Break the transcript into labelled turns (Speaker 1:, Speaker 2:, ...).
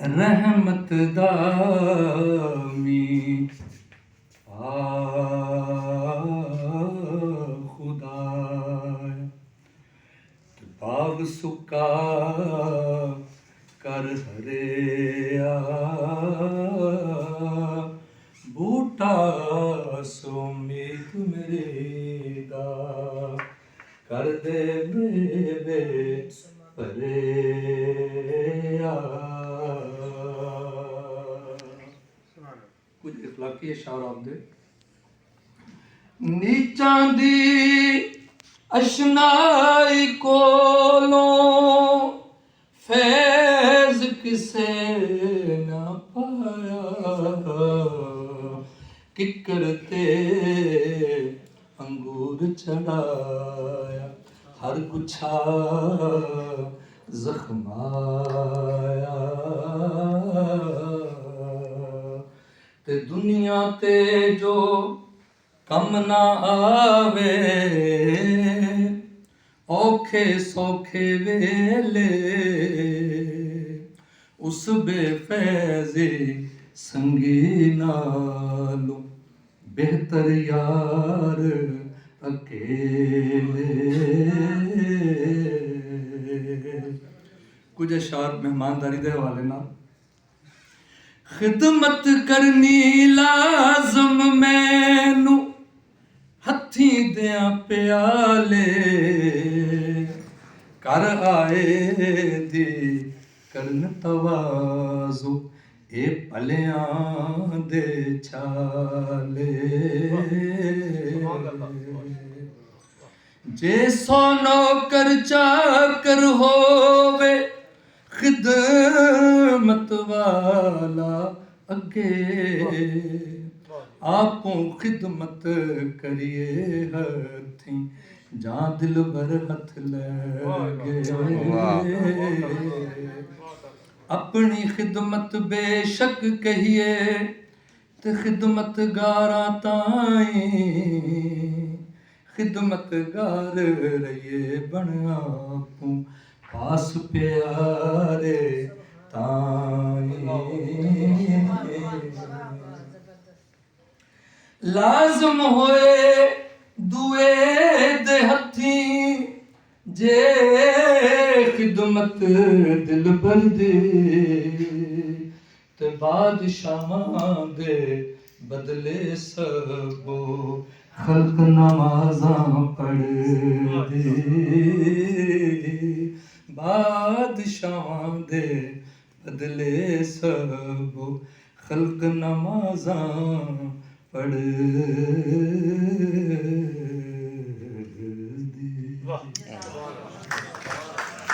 Speaker 1: रहमत दामी आ खुदाया बाग सुका कर हरिया बूटा सुमीत मेरे दा कर दे मेरे परेया। कुछ इखलाकी अशार आप दे नीचां दी अशनाई कोलों फैज किसे ना पाया किकर ते अंगूर चढ़ाया हर गुच्छा जख्माया ते दुनिया ते जो कम ना आवे औखे सौखे वेले उस बेफैज़े संगी नालों बेहतर यार अकेले। कुछ अशार मेहमानदारी दे हवाले नाल खिदमत करनी लाज़म मैनू हथी दियां प्याले कर आए दी करन तवाज़ु ए भलियां दे छाले जे सो नौकर चाकर होवे खिदमत वाला अगे आपो खिदमत करिए हथी जां दिल भर हथ लगे अपनी खिदमत बेशक कहिए ते खिदमत गारा ताई खिदमत गार रहिए बन आपू पास प्यारे ताई लाज़म होए दुए दे हथी जे खिदमत दिल भर दे ते बादशाहां दे बदले सबो खल्क नमाज़ां पढ़ दे बादशाहां दे बदले सबो खल्क नमाज़ां पढ़ दी।